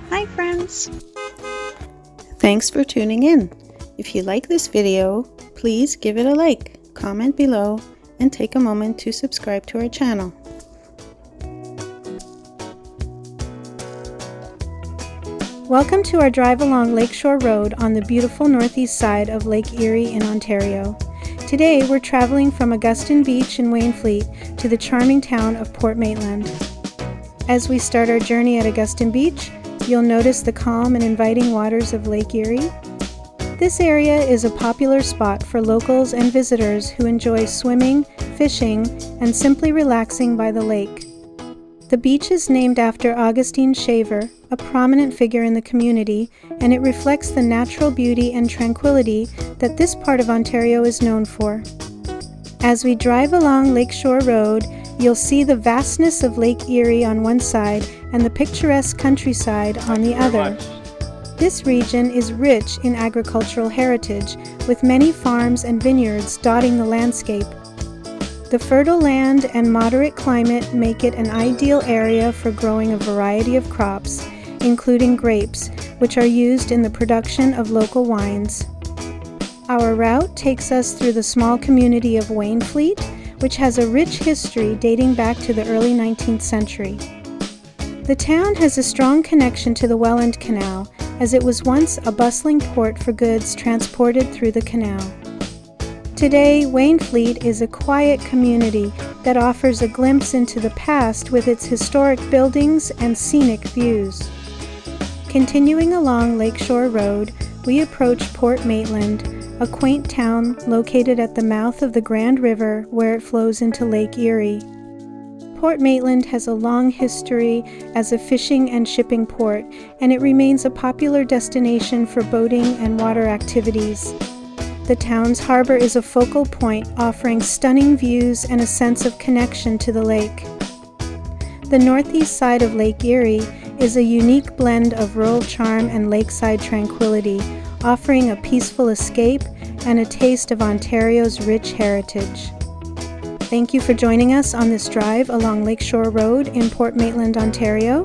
Hi friends! Thanks for tuning in. If you like this video, please give it a like, comment below, and take a moment to subscribe to our channel. Welcome to our drive along Lakeshore Road on the beautiful northeast side of Lake Erie in Ontario. Today we're traveling from Augustine Beach in Wainfleet to the charming town of Port Maitland. As we start our journey at Augustine Beach, you'll notice the calm and inviting waters of Lake Erie. This area is a popular spot for locals and visitors who enjoy swimming, fishing, and simply relaxing by the lake. The beach is named after Augustine Shaver, a prominent figure in the community, and it reflects the natural beauty and tranquility that this part of Ontario is known for. As we drive along Lakeshore Road, you'll see the vastness of Lake Erie on one side and the picturesque countryside on the other. This region is rich in agricultural heritage, with many farms and vineyards dotting the landscape. The fertile land and moderate climate make it an ideal area for growing a variety of crops, including grapes, which are used in the production of local wines. Our route takes us through the small community of Wainfleet, which has a rich history dating back to the early 19th century. The town has a strong connection to the Welland Canal, as it was once a bustling port for goods transported through the canal. Today, Wainfleet is a quiet community that offers a glimpse into the past with its historic buildings and scenic views. Continuing along Lakeshore Road, we approach Port Maitland, a quaint town located at the mouth of the Grand River where it flows into Lake Erie. Port Maitland has a long history as a fishing and shipping port, and it remains a popular destination for boating and water activities. The town's harbor is a focal point, offering stunning views and a sense of connection to the lake. The northeast side of Lake Erie is a unique blend of rural charm and lakeside tranquility, offering a peaceful escape and a taste of Ontario's rich heritage. Thank you for joining us on this drive along Lakeshore Road in Port Maitland, Ontario.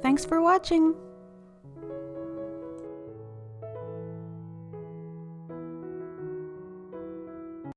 Thanks for watching!